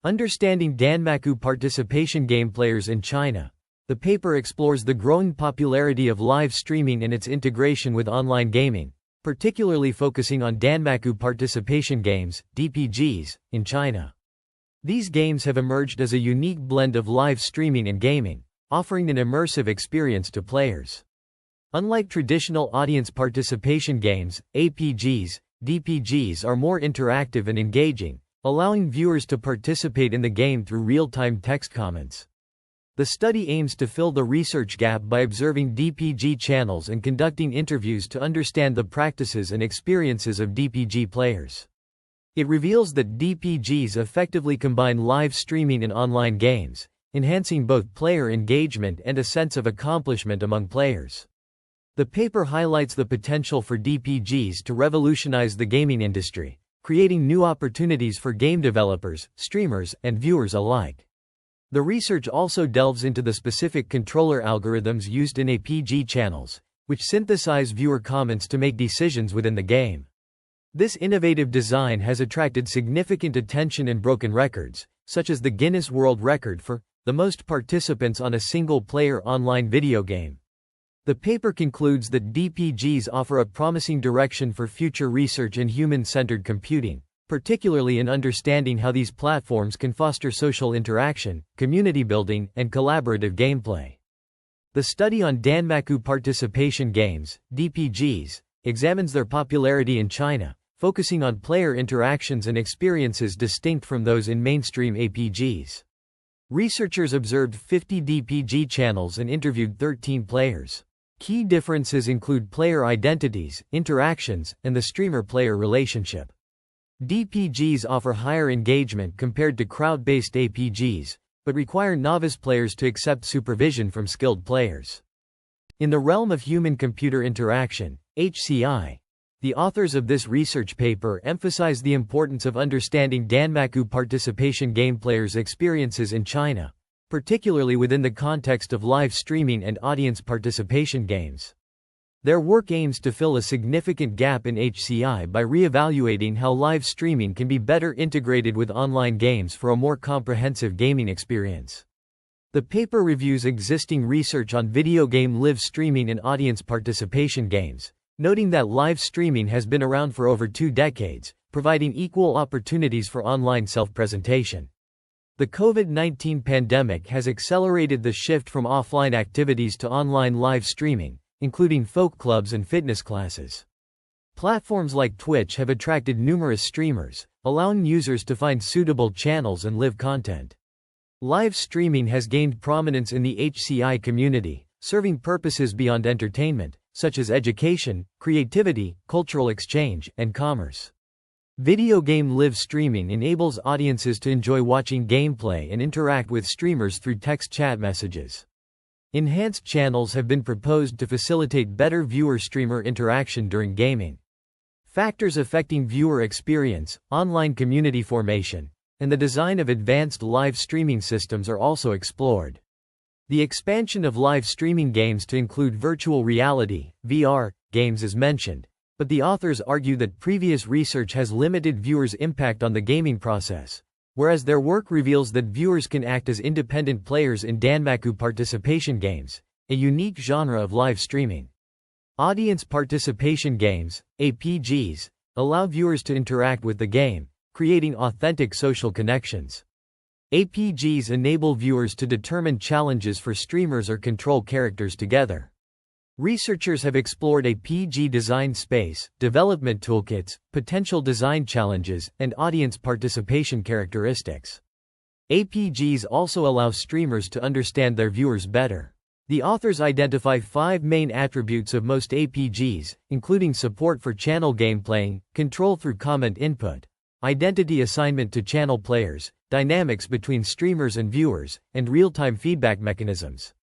Understanding Danmaku participation game players in China. The paper explores the growing popularity of live streaming and its integration with online gaming, particularly focusing on Danmaku participation games, DPGs, in China. These games have emerged as a unique blend of live streaming and gaming, offering an immersive experience to players. Unlike traditional audience participation games, APGs, DPGs are more interactive and engaging, allowing viewers to participate in the game through real-time text comments. The study aims to fill the research gap by observing DPG channels and conducting interviews to understand the practices and experiences of DPG players. It reveals that DPGs effectively combine live streaming and online games, enhancing both player engagement and a sense of accomplishment among players. The paper highlights the potential for DPGs to revolutionize the gaming industry, creating new opportunities for game developers, streamers, and viewers alike. The research also delves into the specific controller algorithms used in APG channels, which synthesize viewer comments to make decisions within the game. This innovative design has attracted significant attention and broken records, such as the Guinness World Record for the most participants on a single-player online video game. The paper concludes that DPGs offer a promising direction for future research in human-centered computing, particularly in understanding how these platforms can foster social interaction, community building, and collaborative gameplay. The study on Danmaku participation games, DPGs, examines their popularity in China, focusing on player interactions and experiences distinct from those in mainstream APGs. Researchers observed 50 DPG channels and interviewed 13 players. Key differences include player identities, interactions, and the streamer-player relationship. DPGs offer higher engagement compared to crowd-based APGs, but require novice players to accept supervision from skilled players. In the realm of human-computer interaction, HCI, the authors of this research paper emphasize the importance of understanding Danmaku participation game players' experiences in China, particularly within the context of live streaming and audience participation games. Their work aims to fill a significant gap in HCI by re-evaluating how live streaming can be better integrated with online games for a more comprehensive gaming experience. The paper reviews existing research on video game live streaming and audience participation games, noting that live streaming has been around for over 2 decades, providing equal opportunities for online self-presentation. The COVID-19 pandemic has accelerated the shift from offline activities to online live streaming, including folk clubs and fitness classes. Platforms like Twitch have attracted numerous streamers, allowing users to find suitable channels and live content. Live streaming has gained prominence in the HCI community, serving purposes beyond entertainment, such as education, creativity, cultural exchange, and commerce. Video game live streaming enables audiences to enjoy watching gameplay and interact with streamers through text chat messages. Enhanced channels have been proposed to facilitate better viewer-streamer interaction during gaming. Factors affecting viewer experience, online community formation, and the design of advanced live streaming systems are also explored. The expansion of live streaming games to include virtual reality, VR, games is mentioned, but the authors argue that previous research has limited viewers' impact on the gaming process, whereas their work reveals that viewers can act as independent players in Danmaku participation games, a unique genre of live streaming. Audience participation games, APGs, allow viewers to interact with the game, creating authentic social connections. APGs enable viewers to determine challenges for streamers or control characters together. Researchers have explored APG design space, development toolkits, potential design challenges, and audience participation characteristics. APGs also allow streamers to understand their viewers better. The authors identify 5 main attributes of most APGs, including support for channel gameplaying, control through comment input, identity assignment to channel players, dynamics between streamers and viewers, and real-time feedback mechanisms.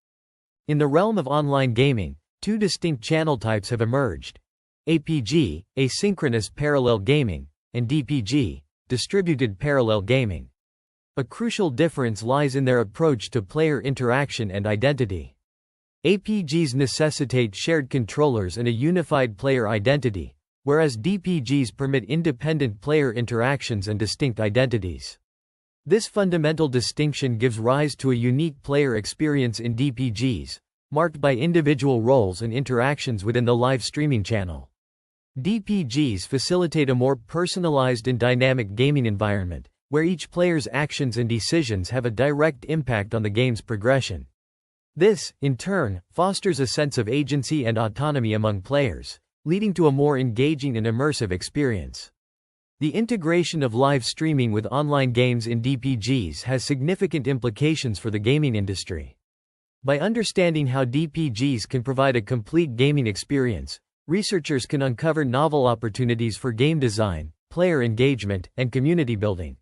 In the realm of online gaming, 2 distinct channel types have emerged: APG, asynchronous parallel gaming, and DPG, distributed parallel gaming. A crucial difference lies in their approach to player interaction and identity. APGs necessitate shared controllers and a unified player identity, whereas DPGs permit independent player interactions and distinct identities. This fundamental distinction gives rise to a unique player experience in DPGs, marked by individual roles and interactions within the live streaming channel. DPGs facilitate a more personalized and dynamic gaming environment, where each player's actions and decisions have a direct impact on the game's progression. This, in turn, fosters a sense of agency and autonomy among players, leading to a more engaging and immersive experience. The integration of live streaming with online games in DPGs has significant implications for the gaming industry. By understanding how DPGs can provide a complete gaming experience, researchers can uncover novel opportunities for game design, player engagement, and community building.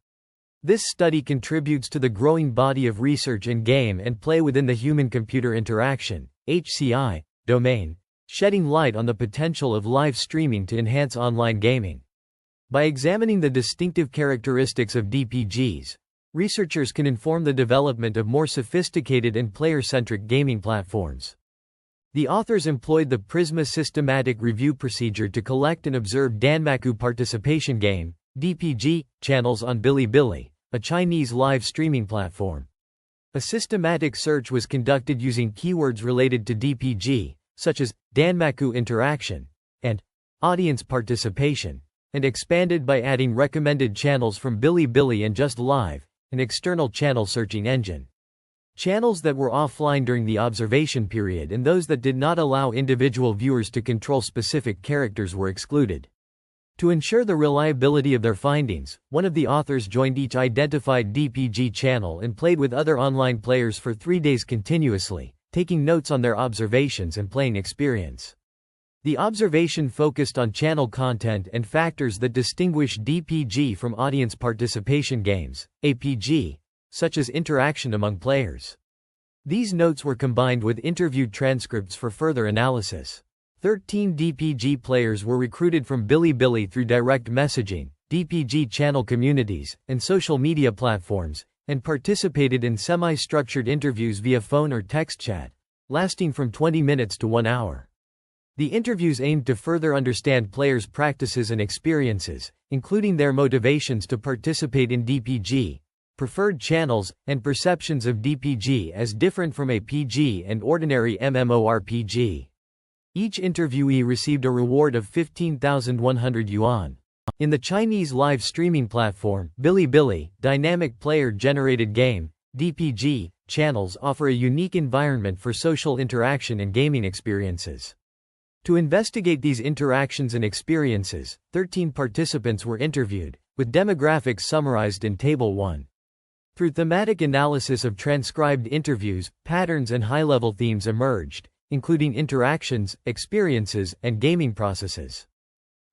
This study contributes to the growing body of research in game and play within the human-computer interaction (HCI) domain, shedding light on the potential of live streaming to enhance online gaming. By examining the distinctive characteristics of DPGs, researchers can inform the development of more sophisticated and player-centric gaming platforms. The authors employed the Prisma systematic review procedure to collect and observe Danmaku participation game (DPG) channels on Bilibili, a Chinese live streaming platform. A systematic search was conducted using keywords related to DPG, such as Danmaku interaction and audience participation, and expanded by adding recommended channels from Bilibili and Just Live, an external channel searching engine. Channels that were offline during the observation period and those that did not allow individual viewers to control specific characters were excluded. To ensure the reliability of their findings, one of the authors joined each identified DPG channel and played with other online players for 3 days continuously, taking notes on their observations and playing experience. The observation focused on channel content and factors that distinguish DPG from audience participation games, APG, such as interaction among players. These notes were combined with interviewed transcripts for further analysis. 13 DPG players were recruited from Bilibili through direct messaging, DPG channel communities, and social media platforms, and participated in semi-structured interviews via phone or text chat, lasting from 20 minutes to 1 hour. The interviews aimed to further understand players' practices and experiences, including their motivations to participate in DPG, preferred channels, and perceptions of DPG as different from APG and ordinary MMORPG. Each interviewee received a reward of 15,100 yuan. In the Chinese live streaming platform, Bilibili, dynamic player-generated game, DPG, channels offer a unique environment for social interaction and gaming experiences. To investigate these interactions and experiences, 13 participants were interviewed, with demographics summarized in Table 1. Through thematic analysis of transcribed interviews, patterns and high-level themes emerged, including interactions, experiences, and gaming processes.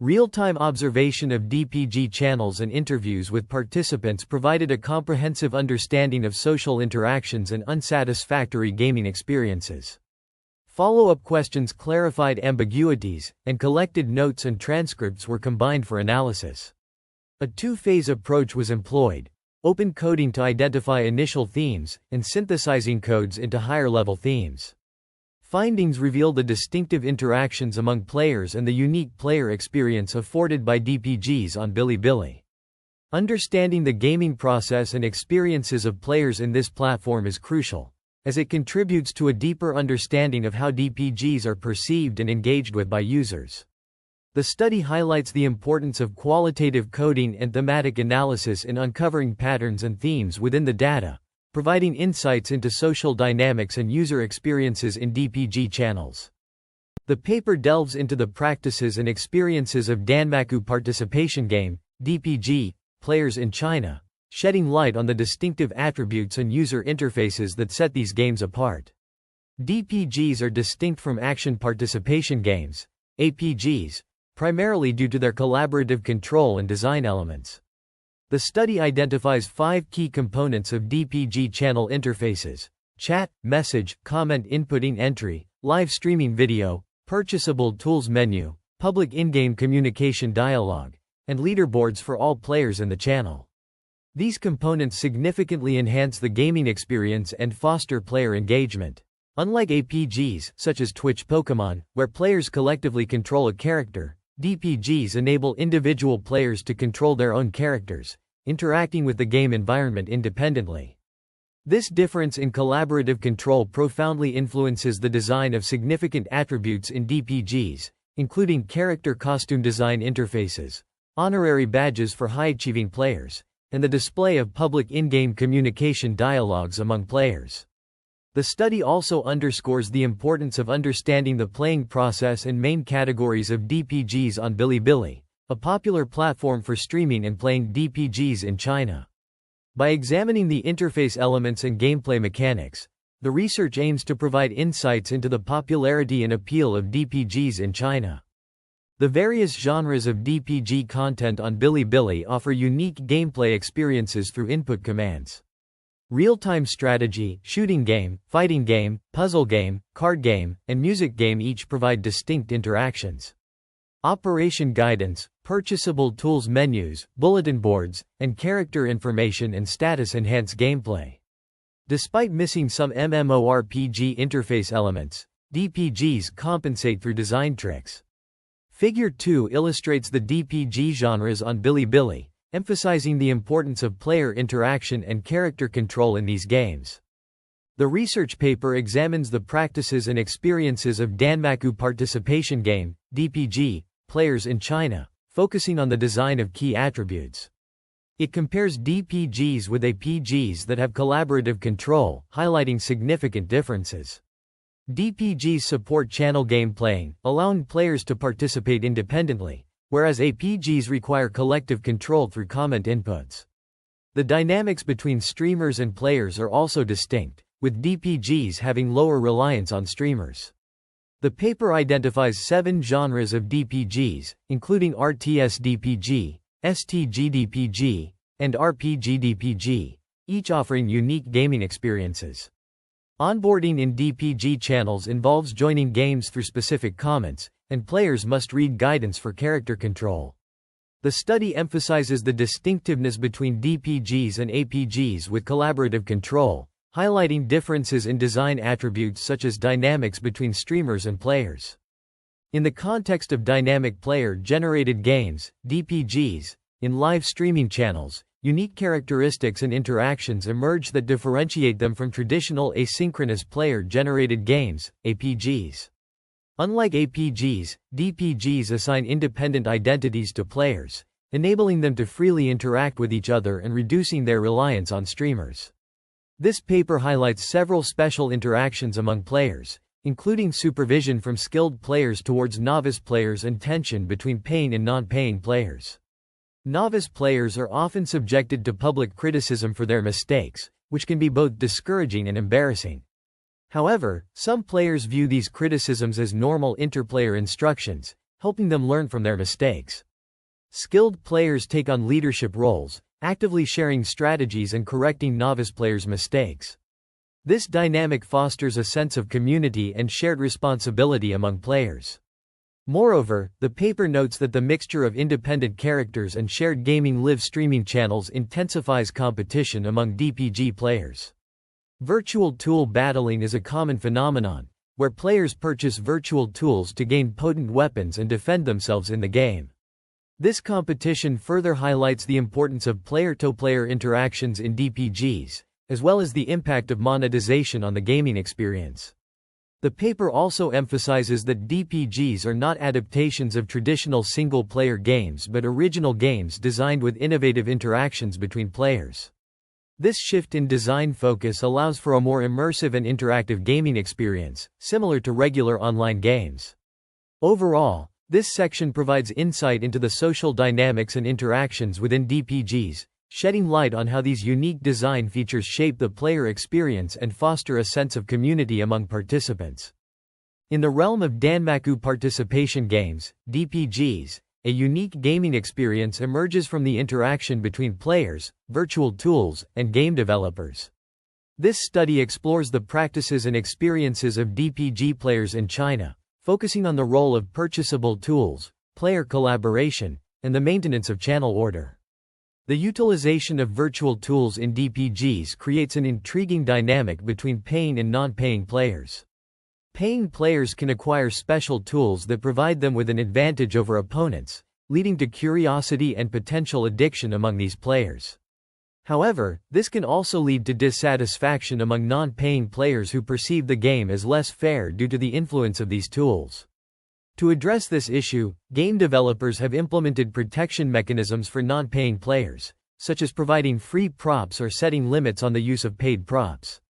Real-time observation of DPG channels and interviews with participants provided a comprehensive understanding of social interactions and unsatisfactory gaming experiences. Follow-up questions clarified ambiguities, and collected notes and transcripts were combined for analysis. A two-phase approach was employed: open coding to identify initial themes, and synthesizing codes into higher-level themes. Findings reveal the distinctive interactions among players and the unique player experience afforded by DPGs on Bilibili. Understanding the gaming process and experiences of players in this platform is crucial, as it contributes to a deeper understanding of how DPGs are perceived and engaged with by users. The study highlights the importance of qualitative coding and thematic analysis in uncovering patterns and themes within the data, providing insights into social dynamics and user experiences in DPG channels. The paper delves into the practices and experiences of Danmaku participation game, DPG, players in China, shedding light on the distinctive attributes and user interfaces that set these games apart. DPGs are distinct from action participation games, APGs, primarily due to their collaborative control and design elements. The study identifies 5 key components of DPG channel interfaces: chat, message, comment inputting entry, live streaming video, purchasable tools menu, public in-game communication dialogue, and leaderboards for all players in the channel. These components significantly enhance the gaming experience and foster player engagement. Unlike APGs, such as Twitch Pokémon, where players collectively control a character, DPGs enable individual players to control their own characters, interacting with the game environment independently. This difference in collaborative control profoundly influences the design of significant attributes in DPGs, including character costume design interfaces, honorary badges for high-achieving players, and the display of public in-game communication dialogues among players. The study also underscores the importance of understanding the playing process and main categories of DPGs on Bilibili, a popular platform for streaming and playing DPGs in China. By examining the interface elements and gameplay mechanics, the research aims to provide insights into the popularity and appeal of DPGs in China. The various genres of DPG content on Bilibili offer unique gameplay experiences through input commands. Real-time strategy, shooting game, fighting game, puzzle game, card game, and music game each provide distinct interactions. Operation guidance, purchasable tools menus, bulletin boards, and character information and status enhance gameplay. Despite missing some MMORPG interface elements, DPGs compensate through design tricks. Figure 2 illustrates the DPG genres on Bilibili, emphasizing the importance of player interaction and character control in these games. The research paper examines the practices and experiences of Danmaku participation game, DPG, players in China, focusing on the design of key attributes. It compares DPGs with APGs that have collaborative control, highlighting significant differences. DPGs support channel game playing, allowing players to participate independently, whereas APGs require collective control through comment inputs. The dynamics between streamers and players are also distinct, with DPGs having lower reliance on streamers. The paper identifies 7 genres of DPGs, including RTS DPG, STG DPG, and RPG DPG, each offering unique gaming experiences. Onboarding in DPG channels involves joining games through specific comments, and players must read guidance for character control. The study emphasizes the distinctiveness between DPGs and APGs with collaborative control, highlighting differences in design attributes such as dynamics between streamers and players. In the context of dynamic player-generated games, DPGs, in live streaming channels, unique characteristics and interactions emerge that differentiate them from traditional asynchronous player-generated games, APGs. Unlike APGs, DPGs assign independent identities to players, enabling them to freely interact with each other and reducing their reliance on streamers. This paper highlights several special interactions among players, including supervision from skilled players towards novice players and tension between paying and non-paying players. Novice players are often subjected to public criticism for their mistakes, which can be both discouraging and embarrassing. However, some players view these criticisms as normal interplayer instructions, helping them learn from their mistakes. Skilled players take on leadership roles, actively sharing strategies and correcting novice players' mistakes. This dynamic fosters a sense of community and shared responsibility among players. Moreover, the paper notes that the mixture of independent characters and shared gaming live streaming channels intensifies competition among DPG players. Virtual tool battling is a common phenomenon, where players purchase virtual tools to gain potent weapons and defend themselves in the game. This competition further highlights the importance of player-to-player interactions in DPGs, as well as the impact of monetization on the gaming experience. The paper also emphasizes that DPGs are not adaptations of traditional single-player games but original games designed with innovative interactions between players. This shift in design focus allows for a more immersive and interactive gaming experience, similar to regular online games. Overall, this section provides insight into the social dynamics and interactions within DPGs, shedding light on how these unique design features shape the player experience and foster a sense of community among participants. In the realm of Danmaku participation games, DPGs, a unique gaming experience emerges from the interaction between players, virtual tools, and game developers. This study explores the practices and experiences of DPG players in China, focusing on the role of purchasable tools, player collaboration, and the maintenance of channel order. The utilization of virtual tools in DPGs creates an intriguing dynamic between paying and non-paying players. Paying players can acquire special tools that provide them with an advantage over opponents, leading to curiosity and potential addiction among these players. However, this can also lead to dissatisfaction among non-paying players who perceive the game as less fair due to the influence of these tools. To address this issue, game developers have implemented protection mechanisms for non-paying players, such as providing free props or setting limits on the use of paid props.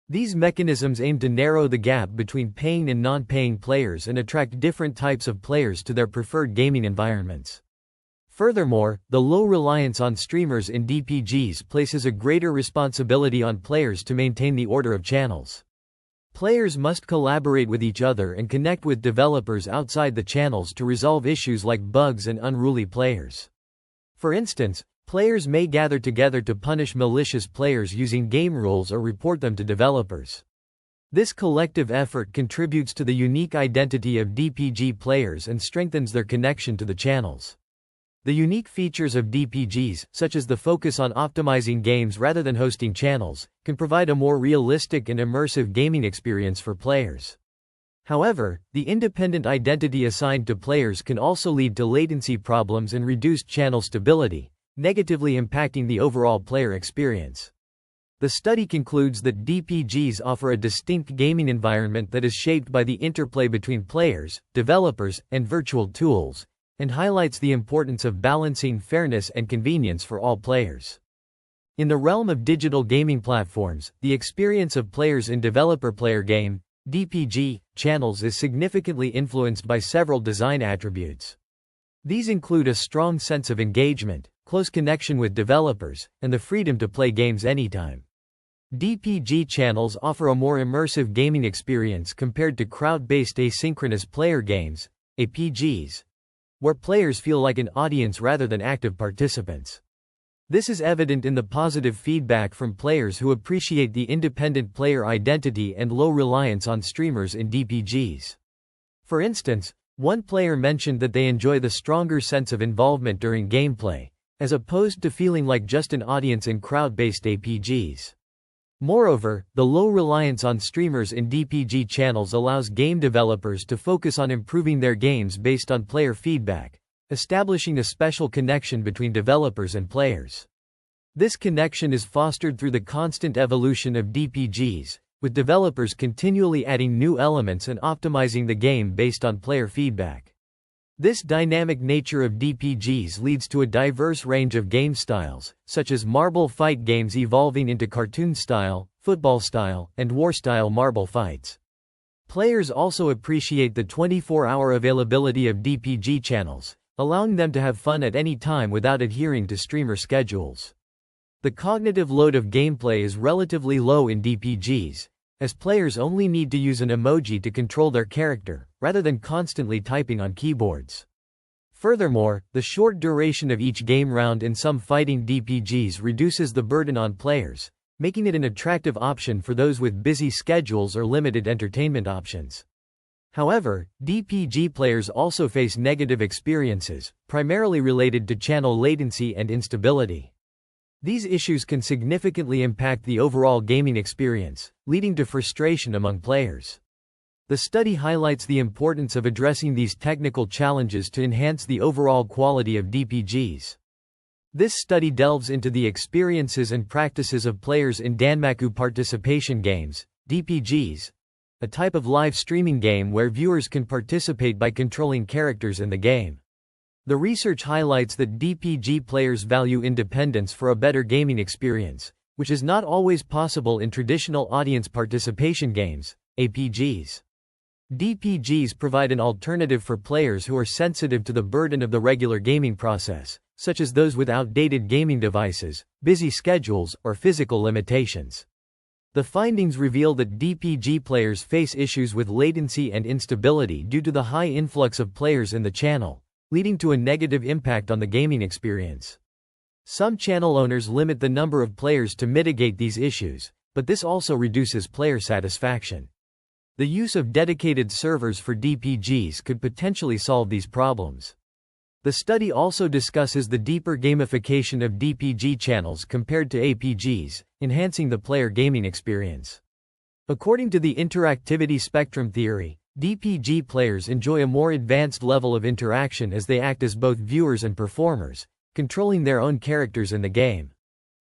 These mechanisms aim to narrow the gap between paying and non-paying players and attract different types of players to their preferred gaming environments. Furthermore, the low reliance on streamers in DPGs places a greater responsibility on players to maintain the order of channels. Players must collaborate with each other and connect with developers outside the channels to resolve issues like bugs and unruly players. For instance, players may gather together to punish malicious players using game rules or report them to developers. This collective effort contributes to the unique identity of DPG players and strengthens their connection to the channels. The unique features of DPGs, such as the focus on optimizing games rather than hosting channels, can provide a more realistic and immersive gaming experience for players. However, the independent identity assigned to players can also lead to latency problems and reduced channel stability, negatively impacting the overall player experience. The study concludes that DPGs offer a distinct gaming environment that is shaped by the interplay between players, developers, and virtual tools, and highlights the importance of balancing fairness and convenience for all players. In the realm of digital gaming platforms, the experience of players in developer-player game (DPG) channels is significantly influenced by several design attributes. These include a strong sense of engagement, close connection with developers, and the freedom to play games anytime. DPG channels offer a more immersive gaming experience compared to crowd-based asynchronous player games (APGs), where players feel like an audience rather than active participants. This is evident in the positive feedback from players who appreciate the independent player identity and low reliance on streamers in DPGs. For instance, one player mentioned that they enjoy the stronger sense of involvement during gameplay, as opposed to feeling like just an audience in crowd-based APGs. Moreover, the low reliance on streamers in DPG channels allows game developers to focus on improving their games based on player feedback, establishing a special connection between developers and players. This connection is fostered through the constant evolution of DPGs, with developers continually adding new elements and optimizing the game based on player feedback. This dynamic nature of DPGs leads to a diverse range of game styles, such as marble fight games evolving into cartoon style, football style, and war style marble fights. Players also appreciate the 24-hour availability of DPG channels, allowing them to have fun at any time without adhering to streamer schedules. The cognitive load of gameplay is relatively low in DPGs, as players only need to use an emoji to control their character, rather than constantly typing on keyboards. Furthermore, the short duration of each game round in some fighting DPGs reduces the burden on players, making it an attractive option for those with busy schedules or limited entertainment options. However, DPG players also face negative experiences, primarily related to channel latency and instability. These issues can significantly impact the overall gaming experience, leading to frustration among players. The study highlights the importance of addressing these technical challenges to enhance the overall quality of DPGs. This study delves into the experiences and practices of players in Danmaku participation games, DPGs, a type of live streaming game where viewers can participate by controlling characters in the game. The research highlights that DPG players value independence for a better gaming experience, which is not always possible in traditional audience participation games, APGs. DPGs provide an alternative for players who are sensitive to the burden of the regular gaming process, such as those with outdated gaming devices, busy schedules, or physical limitations. The findings reveal that DPG players face issues with latency and instability due to the high influx of players in the channel, leading to a negative impact on the gaming experience. Some channel owners limit the number of players to mitigate these issues, but this also reduces player satisfaction. The use of dedicated servers for DPGs could potentially solve these problems. The study also discusses the deeper gamification of DPG channels compared to APGs, enhancing the player gaming experience. According to the interactivity spectrum theory, DPG players enjoy a more advanced level of interaction as they act as both viewers and performers, controlling their own characters in the game.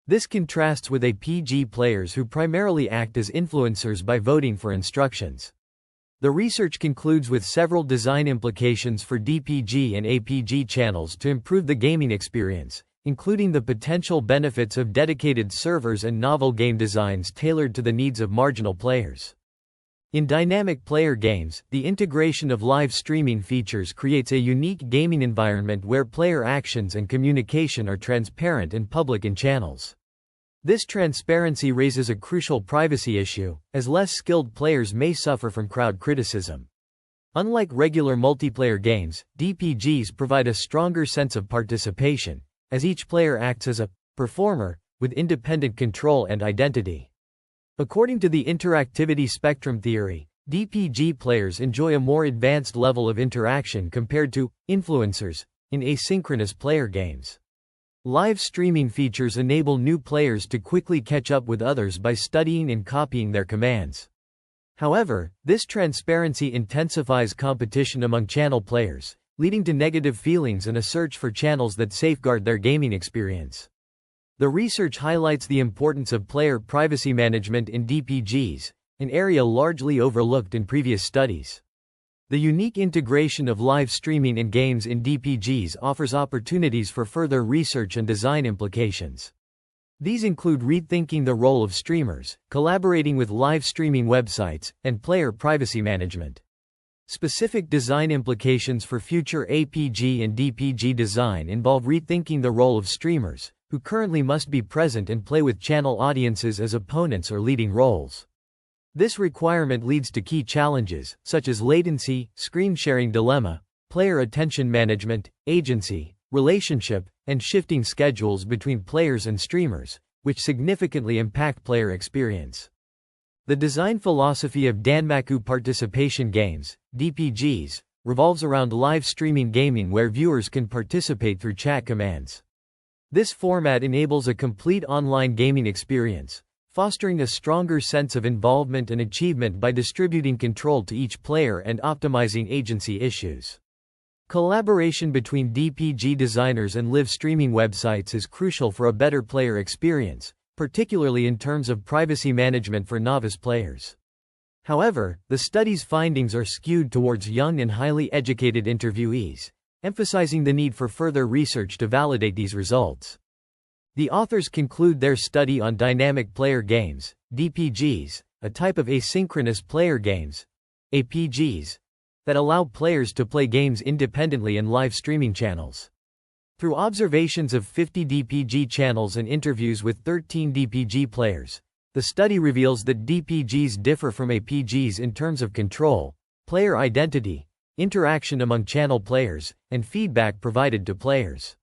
This contrasts with APG players who primarily act as influencers by voting for instructions. The research concludes with several design implications for DPG and APG channels to improve the gaming experience, including the potential benefits of dedicated servers and novel game designs tailored to the needs of marginal players. In dynamic player games, the integration of live streaming features creates a unique gaming environment where player actions and communication are transparent and public in channels. This transparency raises a crucial privacy issue, as less skilled players may suffer from crowd criticism. Unlike regular multiplayer games, DPGs provide a stronger sense of participation, as each player acts as a performer, with independent control and identity. According to the interactivity spectrum theory, DPG players enjoy a more advanced level of interaction compared to influencers in asynchronous player games. Live streaming features enable new players to quickly catch up with others by studying and copying their commands. However, this transparency intensifies competition among channel players, leading to negative feelings and a search for channels that safeguard their gaming experience. The research highlights the importance of player privacy management in DPGs, an area largely overlooked in previous studies. The unique integration of live streaming in games in DPGs offers opportunities for further research and design implications. These include rethinking the role of streamers, collaborating with live streaming websites, and player privacy management. Specific design implications for future APG and DPG design involve rethinking the role of streamers, who currently must be present and play with channel audiences as opponents or leading roles. This requirement leads to key challenges, such as latency, screen sharing dilemma, player attention management, agency, relationship, and shifting schedules between players and streamers, which significantly impact player experience. The design philosophy of Danmaku participation games, DPGs, revolves around live streaming gaming where viewers can participate through chat commands. This format enables a complete online gaming experience, fostering a stronger sense of involvement and achievement by distributing control to each player and optimizing agency issues. Collaboration between DPG designers and live streaming websites is crucial for a better player experience, particularly in terms of privacy management for novice players. However, the study's findings are skewed towards young and highly educated interviewees, emphasizing the need for further research to validate these results. The authors conclude their study on dynamic player games, DPGs, a type of asynchronous player games, APGs, that allow players to play games independently in live streaming channels. Through observations of 50 DPG channels and interviews with 13 DPG players, the study reveals that DPGs differ from APGs in terms of control, player identity, interaction among channel players, and feedback provided to players.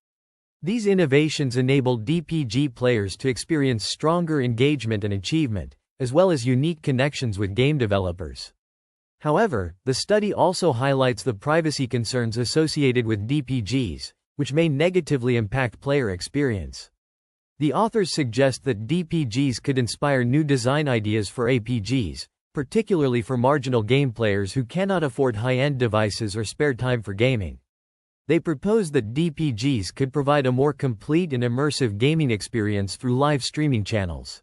These innovations enable DPG players to experience stronger engagement and achievement, as well as unique connections with game developers. However, the study also highlights the privacy concerns associated with DPGs, which may negatively impact player experience. The authors suggest that DPGs could inspire new design ideas for APGs, particularly for marginal game players who cannot afford high-end devices or spare time for gaming. They propose that DPGs could provide a more complete and immersive gaming experience through live streaming channels.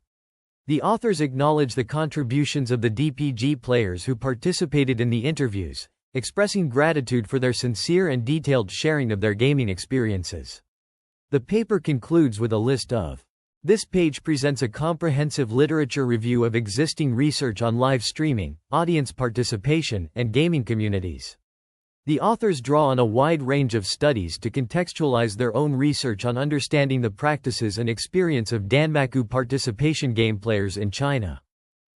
The authors acknowledge the contributions of the DPG players who participated in the interviews, expressing gratitude for their sincere and detailed sharing of their gaming experiences. The paper concludes with a list of. This page presents a comprehensive literature review of existing research on live streaming, audience participation, and gaming communities. The authors draw on a wide range of studies to contextualize their own research on understanding the practices and experience of Danmaku participation game players in China.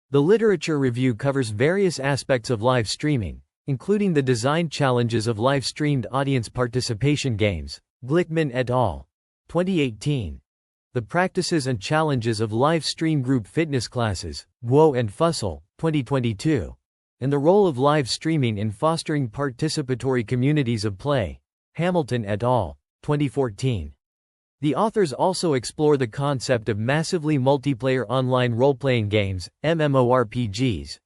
The literature review covers various aspects of live streaming, including the design challenges of live-streamed audience participation games, Glickman et al., 2018. The practices and challenges of live-stream group fitness classes, Guo and Fussell, 2022. And the role of live streaming in fostering participatory communities of play, Hamilton et al., 2014. The authors also explore the concept of massively multiplayer online role-playing games, MMORPGs,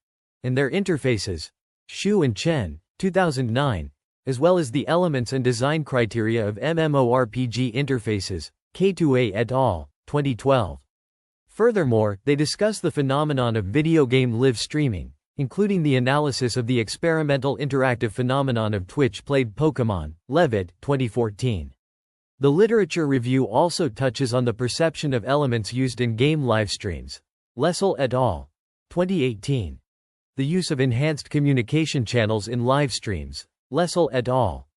and their interfaces, Wang et al., 2015. The authors also explore the concept of massively multiplayer online role-playing games, MMORPGs, and their interfaces, Wang et al., 2015. The authors also explore the concept of massively multiplayer online role-playing games, MMORPGs, Xu and Chen, 2009, as well as the elements and design criteria of MMORPG interfaces, K2A et al., 2012. Furthermore, they discuss the phenomenon of video game live streaming, including the analysis of the experimental interactive phenomenon of Twitch-played Pokémon, Levitt, 2014. The literature review also touches on the perception of elements used in game livestreams, Lessel et al., 2018. The use of enhanced communication channels in live streams, Lessel et al.,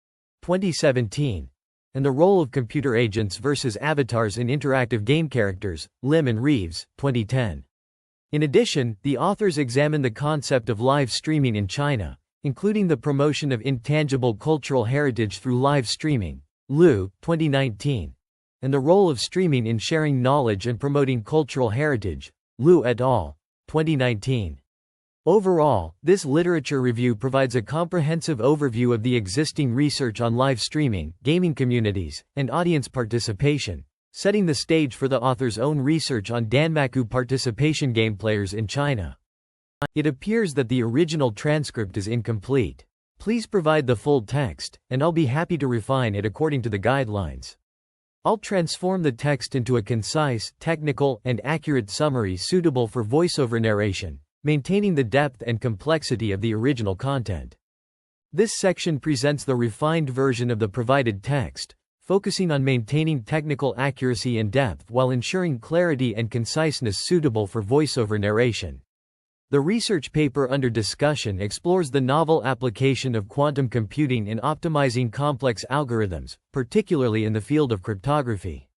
2017. And the role of computer agents versus avatars in interactive game characters, Lim and Reeves, 2010. In addition, the authors examine the concept of live streaming in China, including the promotion of intangible cultural heritage through live streaming, Liu, 2019. And the role of streaming in sharing knowledge and promoting cultural heritage, Liu et al., 2019. Overall, this literature review provides a comprehensive overview of the existing research on live streaming, gaming communities, and audience participation, setting the stage for the author's own research on Danmaku participation game players in China. It appears that the original transcript is incomplete. Please provide the full text, and I'll be happy to refine it according to the guidelines. I'll transform the text into a concise, technical, and accurate summary suitable for voiceover narration, maintaining the depth and complexity of the original content. This section presents the refined version of the provided text, focusing on maintaining technical accuracy and depth while ensuring clarity and conciseness suitable for voiceover narration. The research paper under discussion explores the novel application of quantum computing in optimizing complex algorithms, particularly in the field of cryptography.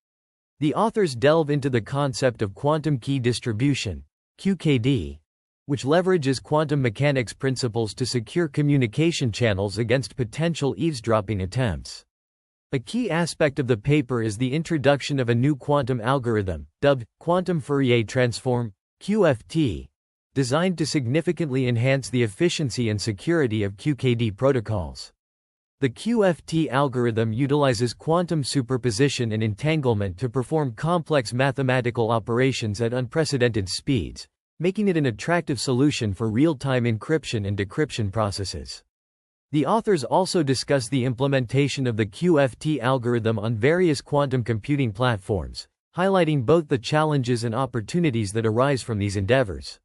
The authors delve into the concept of quantum key distribution, QKD, which leverages quantum mechanics principles to secure communication channels against potential eavesdropping attempts. A key aspect of the paper is the introduction of a new quantum algorithm, dubbed quantum Fourier transform, QFT, designed to significantly enhance the efficiency and security of QKD protocols. The QFT algorithm utilizes quantum superposition and entanglement to perform complex mathematical operations at unprecedented speeds, making it an attractive solution for real-time encryption and decryption processes. The authors also discuss the implementation of the QFT algorithm on various quantum computing platforms, highlighting both the challenges and opportunities that arise from these endeavors.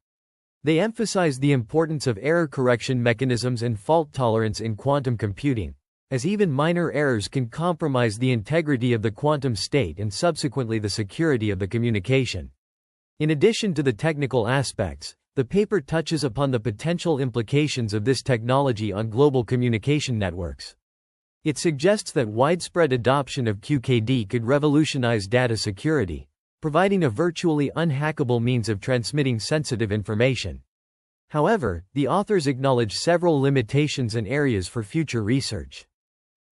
They emphasize the importance of error correction mechanisms and fault tolerance in quantum computing, as even minor errors can compromise the integrity of the quantum state and subsequently the security of the communication. In addition to the technical aspects, the paper touches upon the potential implications of this technology on global communication networks. It suggests that widespread adoption of QKD could revolutionize data security, providing a virtually unhackable means of transmitting sensitive information. However, the authors acknowledge several limitations and areas for future research.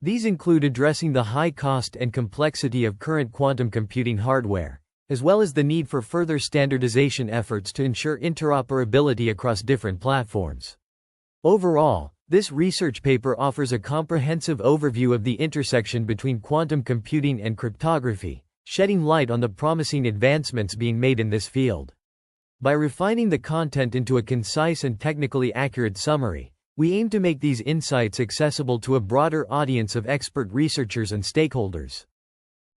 These include addressing the high cost and complexity of current quantum computing hardware, as well as the need for further standardization efforts to ensure interoperability across different platforms. Overall, this research paper offers a comprehensive overview of the intersection between quantum computing and cryptography, shedding light on the promising advancements being made in this field. By refining the content into a concise and technically accurate summary, we aim to make these insights accessible to a broader audience of expert researchers and stakeholders.